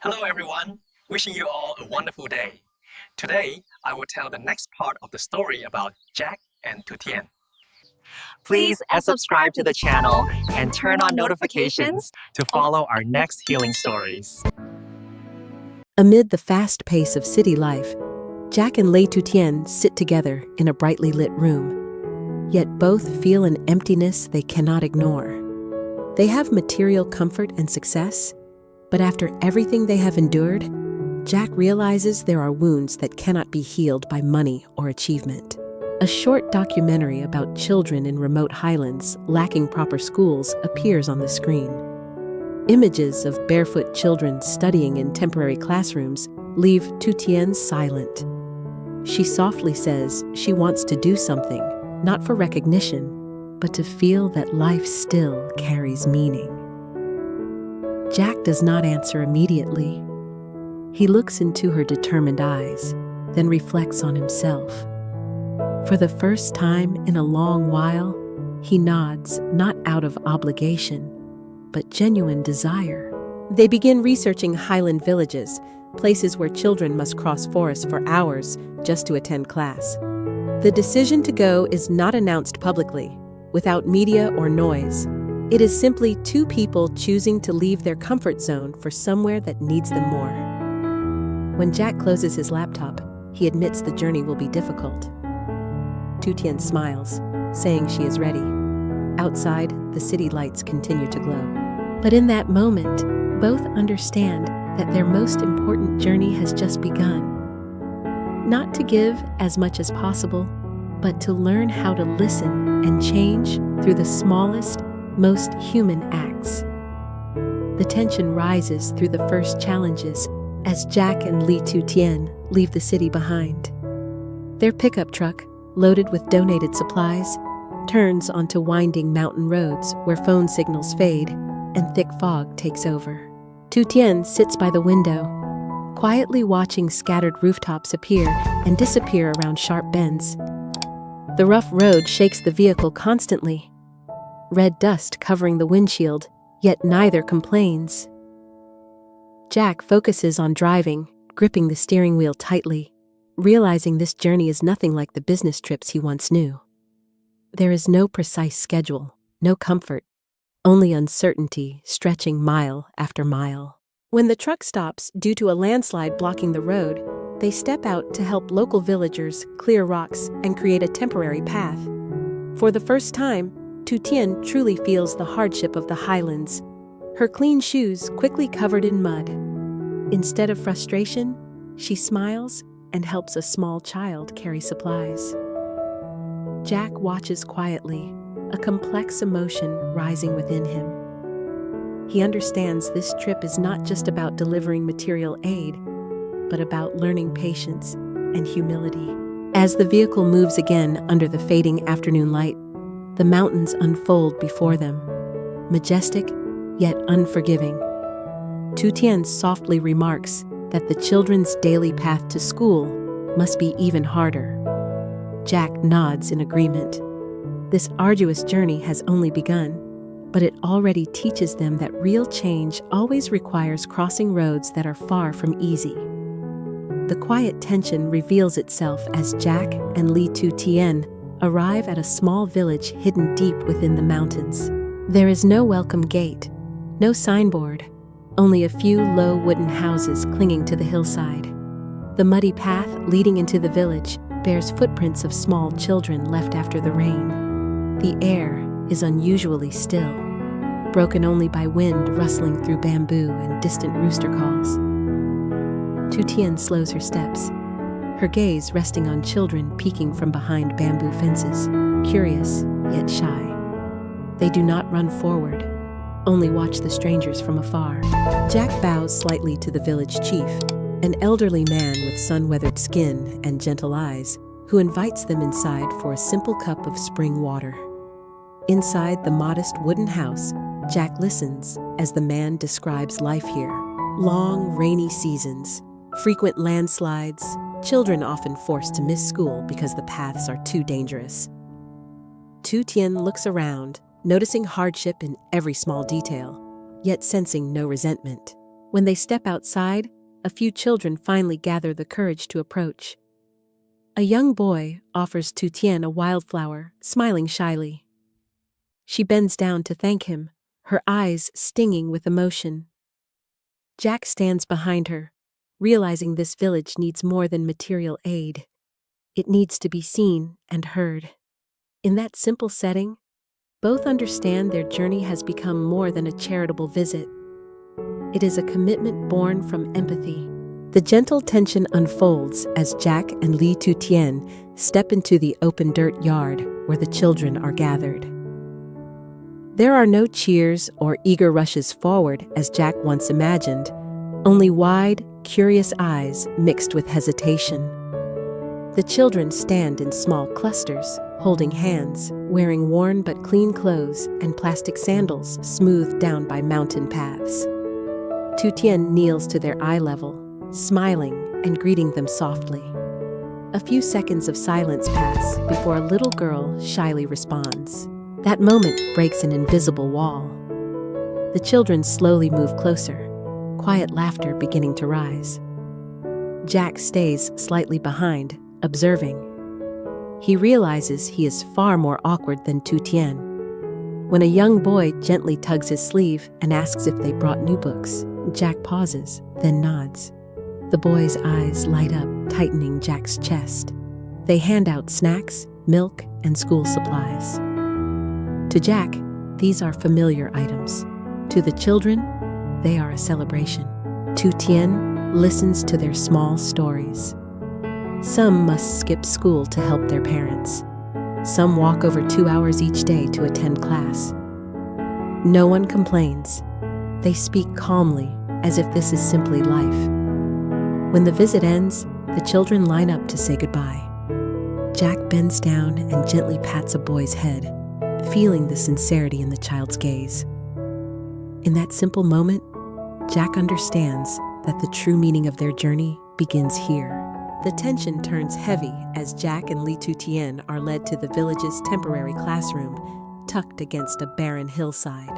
Hello everyone, wishing you all a wonderful day. Today, I will tell the next part of the story about Jack and Tu Diem. Please subscribe to the channel and turn on notifications to follow our next healing stories. Amid the fast pace of city life, Jack and Ly Tu Diem sit together in a brightly lit room. Yet both feel an emptiness they cannot ignore. They have material comfort and success, but after everything they have endured, Jack realizes there are wounds that cannot be healed by money or achievement. A short documentary about children in remote highlands lacking proper schools appears on the screen. Images of barefoot children studying in temporary classrooms leave Tu Diem silent. She softly says she wants to do something, not for recognition, but to feel that life still carries meaning. Jack does not answer immediately. He looks into her determined eyes, then reflects on himself. For the first time in a long while, he nods, not out of obligation, but genuine desire. They begin researching highland villages, places where children must cross forests for hours just to attend class. The decision to go is not announced publicly, without media or noise. It is simply two people choosing to leave their comfort zone for somewhere that needs them more. When Jack closes his laptop, he admits the journey will be difficult. Tu Diem smiles, saying she is ready. Outside, the city lights continue to glow. But in that moment, both understand that their most important journey has just begun. Not to give as much as possible, but to learn how to listen and change through the smallest, most human acts. The tension rises through the first challenges as Jack and Ly Tu Diem leave the city behind. Their pickup truck, loaded with donated supplies, turns onto winding mountain roads where phone signals fade and thick fog takes over. Tu Diem sits by the window, quietly watching scattered rooftops appear and disappear around sharp bends. The rough road shakes the vehicle constantly, red dust covering the windshield, yet neither complains. Jack focuses on driving, gripping the steering wheel tightly, realizing this journey is nothing like the business trips he once knew. There is no precise schedule, no comfort, only uncertainty stretching mile after mile. When the truck stops due to a landslide blocking the road, they step out to help local villagers clear rocks and create a temporary path. For the first time, Tu Diem truly feels the hardship of the highlands, her clean shoes quickly covered in mud. Instead of frustration, she smiles and helps a small child carry supplies. Jack watches quietly, a complex emotion rising within him. He understands this trip is not just about delivering material aid, but about learning patience and humility. As the vehicle moves again under the fading afternoon light, the mountains unfold before them, majestic yet unforgiving. Tu Diem softly remarks that the children's daily path to school must be even harder. Jack nods in agreement. This arduous journey has only begun, but it already teaches them that real change always requires crossing roads that are far from easy. The quiet tension reveals itself as Jack and Ly Tu Diem arrive at a small village hidden deep within the mountains. There is no welcome gate, no signboard, only a few low wooden houses clinging to the hillside. The muddy path leading into the village bears footprints of small children left after the rain. The air is unusually still, broken only by wind rustling through bamboo and distant rooster calls. Tu Diem slows her steps, her gaze resting on children peeking from behind bamboo fences, curious yet shy. They do not run forward, only watch the strangers from afar. Jack bows slightly to the village chief, an elderly man with sun-weathered skin and gentle eyes, who invites them inside for a simple cup of spring water. Inside the modest wooden house, Jack listens as the man describes life here. Long, rainy seasons, frequent landslides, children often forced to miss school because the paths are too dangerous. Tu Diem looks around, noticing hardship in every small detail, yet sensing no resentment. When they step outside, a few children finally gather the courage to approach. A young boy offers Tu Diem a wildflower, smiling shyly. She bends down to thank him, her eyes stinging with emotion. Jack stands behind her, realizing this village needs more than material aid. It needs to be seen and heard. In that simple setting, both understand their journey has become more than a charitable visit. It is a commitment born from empathy. The gentle tension unfolds as Jack and Ly Tu Diem step into the open dirt yard where the children are gathered. There are no cheers or eager rushes forward as Jack once imagined, only wide, curious eyes mixed with hesitation. The children stand in small clusters, holding hands, wearing worn but clean clothes and plastic sandals smoothed down by mountain paths. Tu Diem kneels to their eye level, smiling and greeting them softly. A few seconds of silence pass before a little girl shyly responds. That moment breaks an invisible wall. The children slowly move closer, quiet laughter beginning to rise. Jack stays slightly behind, observing. He realizes he is far more awkward than Tu Diem. When a young boy gently tugs his sleeve and asks if they brought new books, Jack pauses, then nods. The boy's eyes light up, tightening Jack's chest. They hand out snacks, milk, and school supplies. To Jack, these are familiar items. To the children, they are a celebration. Tu Diem listens to their small stories. Some must skip school to help their parents. Some walk over 2 hours each day to attend class. No one complains. They speak calmly, as if this is simply life. When the visit ends, the children line up to say goodbye. Jack bends down and gently pats a boy's head, feeling the sincerity in the child's gaze. In that simple moment, Jack understands that the true meaning of their journey begins here. The tension turns heavy as Jack and Ly Tu Diem are led to the village's temporary classroom, tucked against a barren hillside.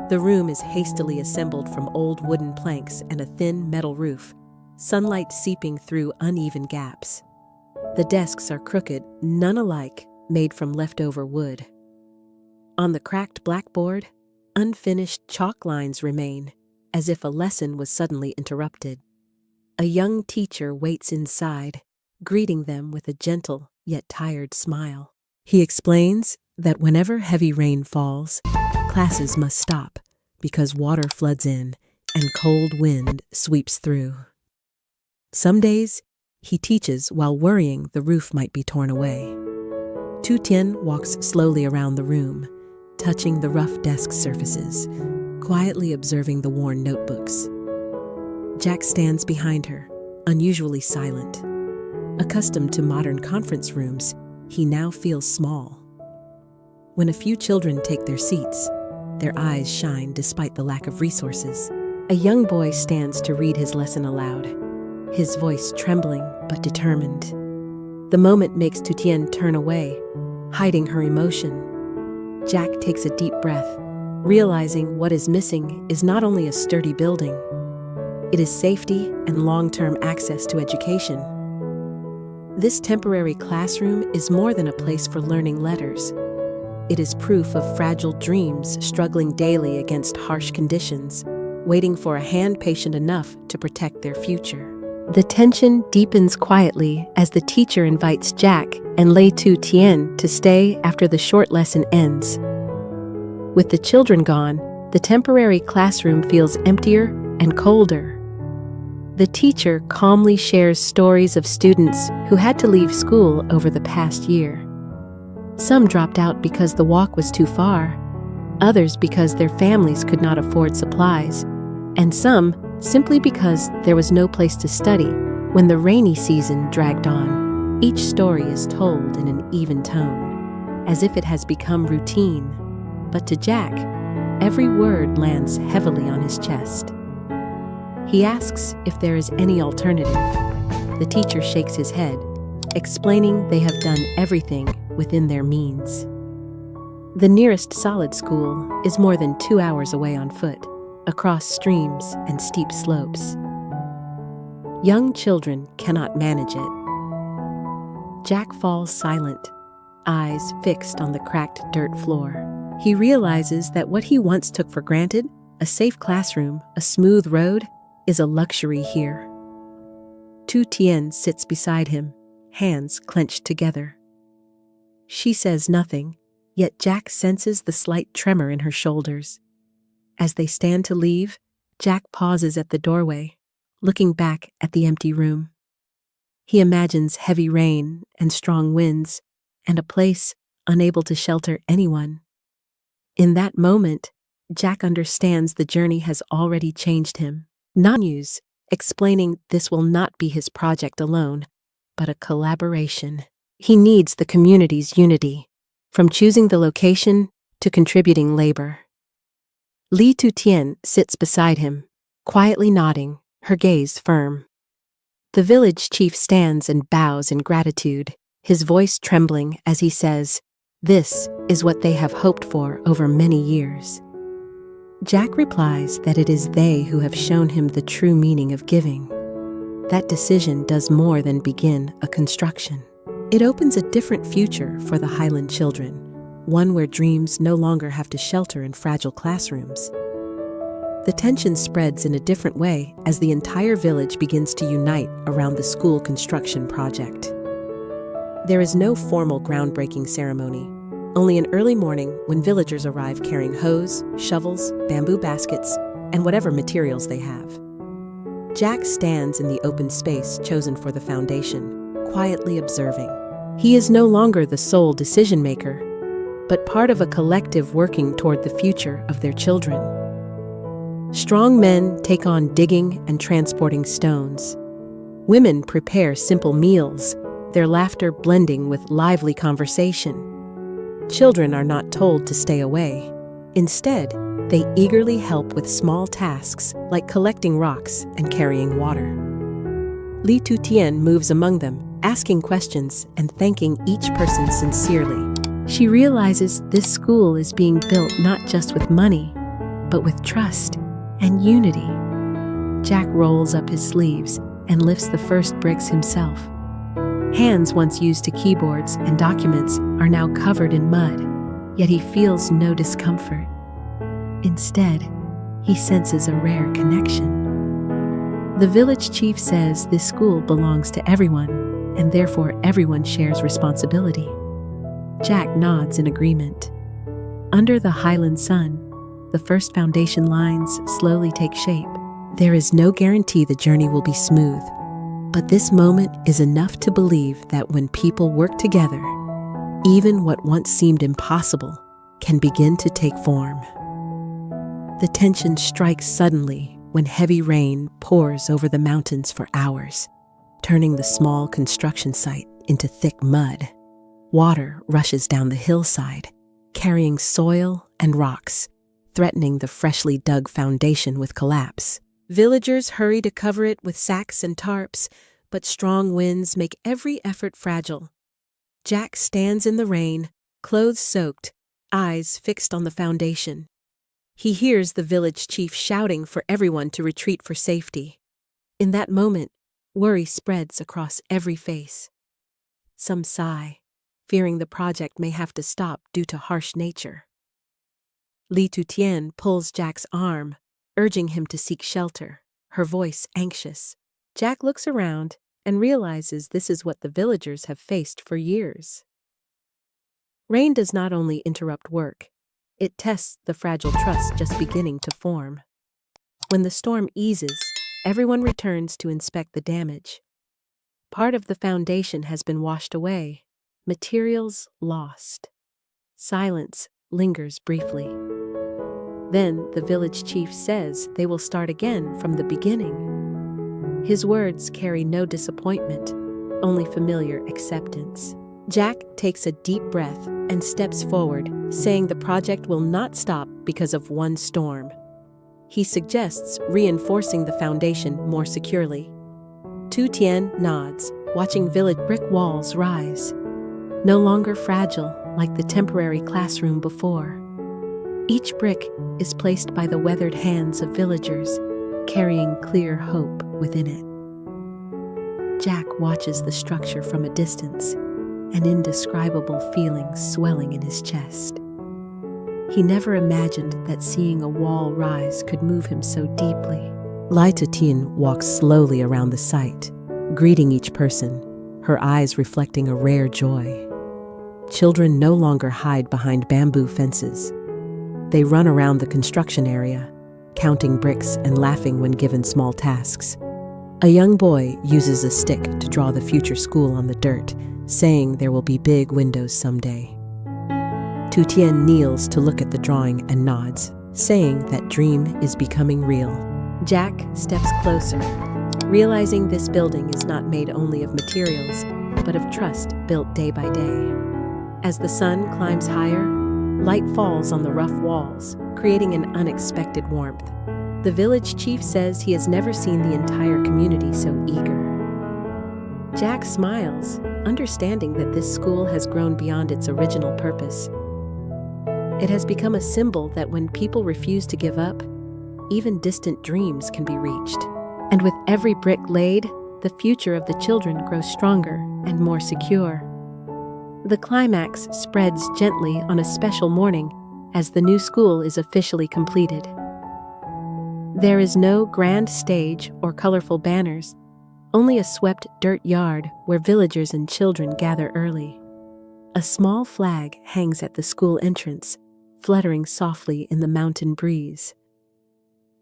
The room is hastily assembled from old wooden planks and a thin metal roof, sunlight seeping through uneven gaps. The desks are crooked, none alike, made from leftover wood. On the cracked blackboard, unfinished chalk lines remain, as if a lesson was suddenly interrupted. A young teacher waits inside, greeting them with a gentle yet tired smile. He explains that whenever heavy rain falls, classes must stop because water floods in and cold wind sweeps through. Some days, he teaches while worrying the roof might be torn away. Tu Diem walks slowly around the room, touching the rough desk surfaces, quietly observing the worn notebooks. Jack stands behind her, unusually silent. Accustomed to modern conference rooms, he now feels small. When a few children take their seats, their eyes shine despite the lack of resources. A young boy stands to read his lesson aloud, his voice trembling but determined. The moment makes Tu Diem turn away, hiding her emotion. Jack takes a deep breath, realizing what is missing is not only a sturdy building, it is safety and long-term access to education. This temporary classroom is more than a place for learning letters. It is proof of fragile dreams struggling daily against harsh conditions, waiting for a hand patient enough to protect their future. The tension deepens quietly as the teacher invites Jack and Ly Tu Diem to stay after the short lesson ends. With the children gone, the temporary classroom feels emptier and colder. The teacher calmly shares stories of students who had to leave school over the past year. Some dropped out because the walk was too far, others because their families could not afford supplies, and some simply because there was no place to study when the rainy season dragged on. Each story is told in an even tone, as if it has become routine. But to Jack, every word lands heavily on his chest. He asks if there is any alternative. The teacher shakes his head, explaining they have done everything within their means. The nearest solid school is more than 2 hours away on foot, across streams and steep slopes. Young children cannot manage it. Jack falls silent, eyes fixed on the cracked dirt floor. He realizes that what he once took for granted, a safe classroom, a smooth road, is a luxury here. Tu Diem sits beside him, hands clenched together. She says nothing, yet Jack senses the slight tremor in her shoulders. As they stand to leave, Jack pauses at the doorway, looking back at the empty room. He imagines heavy rain and strong winds, and a place unable to shelter anyone. In that moment, Jack understands the journey has already changed him. Non-news, explaining this will not be his project alone, but a collaboration. He needs the community's unity, from choosing the location to contributing labor. Ly Tu Diem sits beside him, quietly nodding, her gaze firm. The village chief stands and bows in gratitude, his voice trembling as he says, "This is what they have hoped for over many years." Jack replies that it is they who have shown him the true meaning of giving. That decision does more than begin a construction. It opens a different future for the Highland children, one where dreams no longer have to shelter in fragile classrooms. The tension spreads in a different way as the entire village begins to unite around the school construction project. There is no formal groundbreaking ceremony, only an early morning when villagers arrive carrying hoes, shovels, bamboo baskets, and whatever materials they have. Jack stands in the open space chosen for the foundation, quietly observing. He is no longer the sole decision maker, but part of a collective working toward the future of their children. Strong men take on digging and transporting stones. Women prepare simple meals, their laughter blending with lively conversation. Children are not told to stay away. Instead, they eagerly help with small tasks like collecting rocks and carrying water. Ly Tu Diem moves among them, asking questions and thanking each person sincerely. She realizes this school is being built not just with money, but with trust and unity. Jack rolls up his sleeves and lifts the first bricks himself. Hands once used to keyboards and documents are now covered in mud, yet he feels no discomfort. Instead, he senses a rare connection. The village chief says this school belongs to everyone, and therefore everyone shares responsibility. Jack nods in agreement. Under the highland sun, the first foundation lines slowly take shape. There is no guarantee the journey will be smooth, but this moment is enough to believe that when people work together, even what once seemed impossible can begin to take form. The tension strikes suddenly when heavy rain pours over the mountains for hours, turning the small construction site into thick mud. Water rushes down the hillside, carrying soil and rocks, threatening the freshly dug foundation with collapse. Villagers hurry to cover it with sacks and tarps, but strong winds make every effort fragile. Jack stands in the rain, clothes soaked, eyes fixed on the foundation. He hears the village chief shouting for everyone to retreat for safety. In that moment, worry spreads across every face. Some sigh, fearing the project may have to stop due to harsh nature. Ly Tu Diem pulls Jack's arm, urging him to seek shelter, her voice anxious. Jack looks around and realizes this is what the villagers have faced for years. Rain does not only interrupt work, it tests the fragile trust just beginning to form. When the storm eases, everyone returns to inspect the damage. Part of the foundation has been washed away, materials lost. Silence lingers briefly. Then the village chief says they will start again from the beginning. His words carry no disappointment, only familiar acceptance. Jack takes a deep breath and steps forward, saying the project will not stop because of one storm. He suggests reinforcing the foundation more securely. Tu Diem nods, watching village brick walls rise, no longer fragile like the temporary classroom before. Each brick is placed by the weathered hands of villagers, carrying clear hope within it. Jack watches the structure from a distance, an indescribable feeling swelling in his chest. He never imagined that seeing a wall rise could move him so deeply. Ly Tu Diem walks slowly around the site, greeting each person, her eyes reflecting a rare joy. Children no longer hide behind bamboo fences. They run around the construction area, counting bricks and laughing when given small tasks. A young boy uses a stick to draw the future school on the dirt, saying there will be big windows someday. Tu Diem kneels to look at the drawing and nods, saying that dream is becoming real. Jack steps closer, realizing this building is not made only of materials, but of trust built day by day. As the sun climbs higher, light falls on the rough walls, creating an unexpected warmth. The village chief says he has never seen the entire community so eager. Jack smiles, understanding that this school has grown beyond its original purpose. It has become a symbol that when people refuse to give up, even distant dreams can be reached. And with every brick laid, the future of the children grows stronger and more secure. The climax spreads gently on a special morning as the new school is officially completed. There is no grand stage or colorful banners, only a swept dirt yard where villagers and children gather early. A small flag hangs at the school entrance, fluttering softly in the mountain breeze.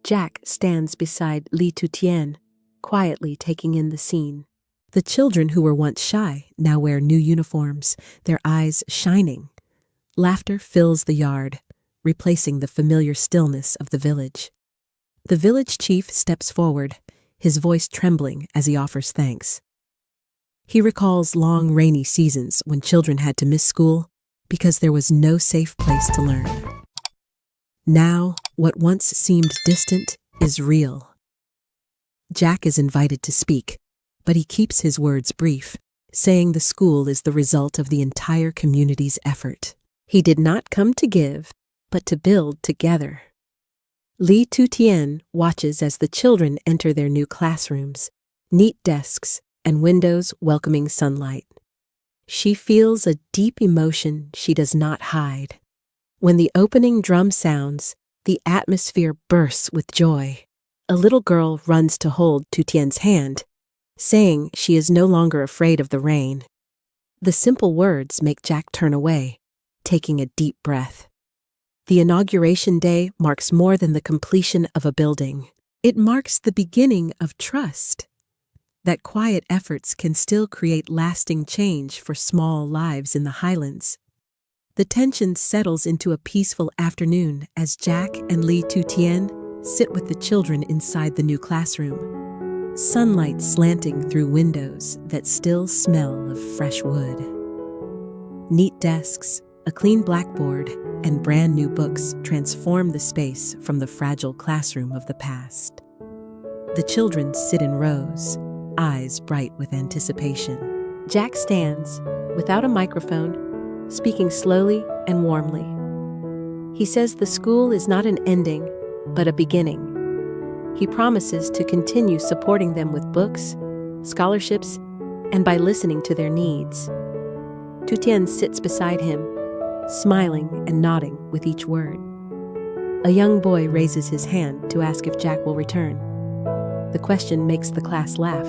Jack stands beside Ly Tu Diem, quietly taking in the scene. The children who were once shy now wear new uniforms, their eyes shining. Laughter fills the yard, replacing the familiar stillness of the village. The village chief steps forward, his voice trembling as he offers thanks. He recalls long rainy seasons when children had to miss school because there was no safe place to learn. Now, what once seemed distant is real. Jack is invited to speak, but he keeps his words brief, saying the school is the result of the entire community's effort. He did not come to give, but to build together. Ly Tu Diem watches as the children enter their new classrooms, neat desks, and windows welcoming sunlight. She feels a deep emotion she does not hide. When the opening drum sounds, the atmosphere bursts with joy. A little girl runs to hold Tu Diem's hand, saying she is no longer afraid of the rain. The simple words make Jack turn away, taking a deep breath. The inauguration day marks more than the completion of a building. It marks the beginning of trust. That quiet efforts can still create lasting change for small lives in the highlands. The tension settles into a peaceful afternoon as Jack and Ly Tu Diem sit with the children inside the new classroom. Sunlight slanting through windows that still smell of fresh wood. Neat desks, a clean blackboard, and brand new books transform the space from the fragile classroom of the past. The children sit in rows, eyes bright with anticipation. Jack stands, without a microphone, speaking slowly and warmly. He says the school is not an ending, but a beginning. He promises to continue supporting them with books, scholarships, and by listening to their needs. Tu Diem sits beside him, smiling and nodding with each word. A young boy raises his hand to ask if Jack will return. The question makes the class laugh,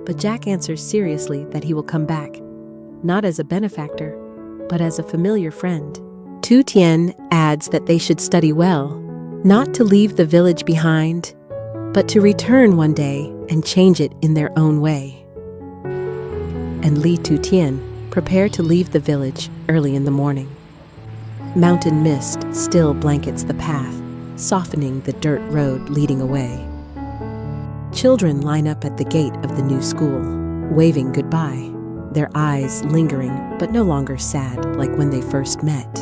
but Jack answers seriously that he will come back, not as a benefactor, but as a familiar friend. Tu Diem adds that they should study well, not to leave the village behind, but to return one day and change it in their own way. And Ly Tu Diem prepare to leave the village early in the morning. Mountain mist still blankets the path, softening the dirt road leading away. Children line up at the gate of the new school, waving goodbye, their eyes lingering but no longer sad like when they first met.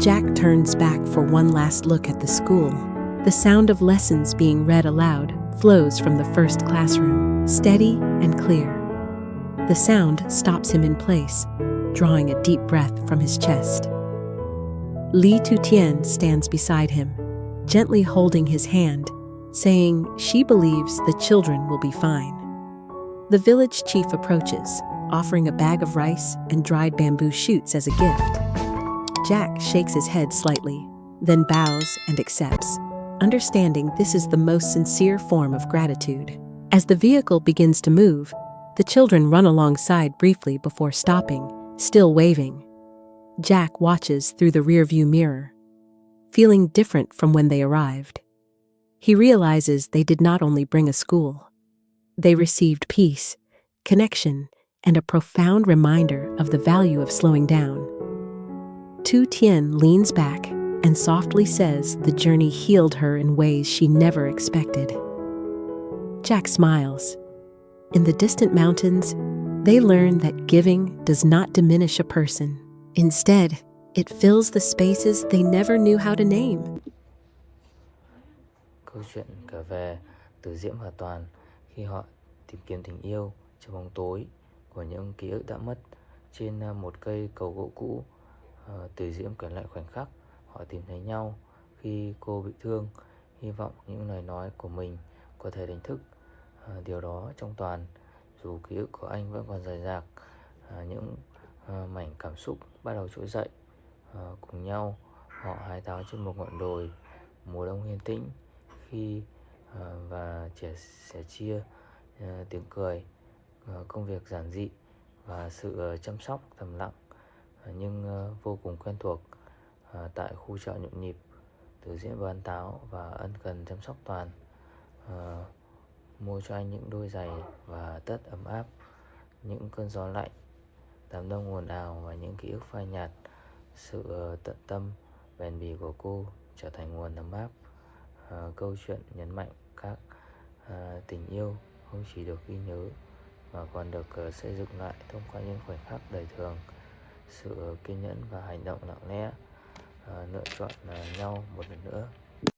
Jack turns back for one last look at the school. The sound of lessons being read aloud flows from the first classroom, steady and clear. The sound stops him in place, drawing a deep breath from his chest. Ly Tu Diem stands beside him, gently holding his hand, saying she believes the children will be fine. The village chief approaches, offering a bag of rice and dried bamboo shoots as a gift. Jack shakes his head slightly, then bows and accepts, understanding this is the most sincere form of gratitude. As the vehicle begins to move, the children run alongside briefly before stopping, still waving. Jack watches through the rearview mirror, feeling different from when they arrived. He realizes they did not only bring a school. They received peace, connection, and a profound reminder of the value of slowing down. Tu Diem leans back and softly says the journey healed her in ways she never expected. Jack smiles. In the distant mountains, they learn that giving does not diminish a person. Instead, it fills the spaces they never knew how to name. Câu chuyện kể về Từ Diễm và Toàn khi họ tìm kiếm tình yêu trong bóng tối của những ký ức đã mất. Trên một cây cầu gỗ cũ, Từ Diễm kể lại khoảnh khắc họ tìm thấy nhau khi cô bị thương, hy vọng những lời nói của mình có thể đánh thức điều đó trong Toàn. Dù ký ức của anh vẫn còn rời rạc, những mảnh cảm xúc bắt đầu trỗi dậy. Cùng nhau họ hái táo trên một ngọn đồi mùa đông yên tĩnh khi và sẻ chia tiếng cười, công việc giản dị và sự chăm sóc thầm lặng nhưng vô cùng quen thuộc. Tại khu chợ nhộn nhịp, Từ Diễm bán táo và ân cần chăm sóc Toàn, mua cho anh những đôi giày và tất ấm áp. Những cơn gió lạnh, đám đông ồn ào và những ký ức phai nhạt, sự tận tâm bền bỉ của cô trở thành nguồn ấm áp. Câu chuyện nhấn mạnh các tình yêu không chỉ được ghi nhớ mà còn được xây dựng lại thông qua những khoảnh khắc đời thường, sự kiên nhẫn và hành động lặng lẽ, lựa chọn nhau một lần nữa.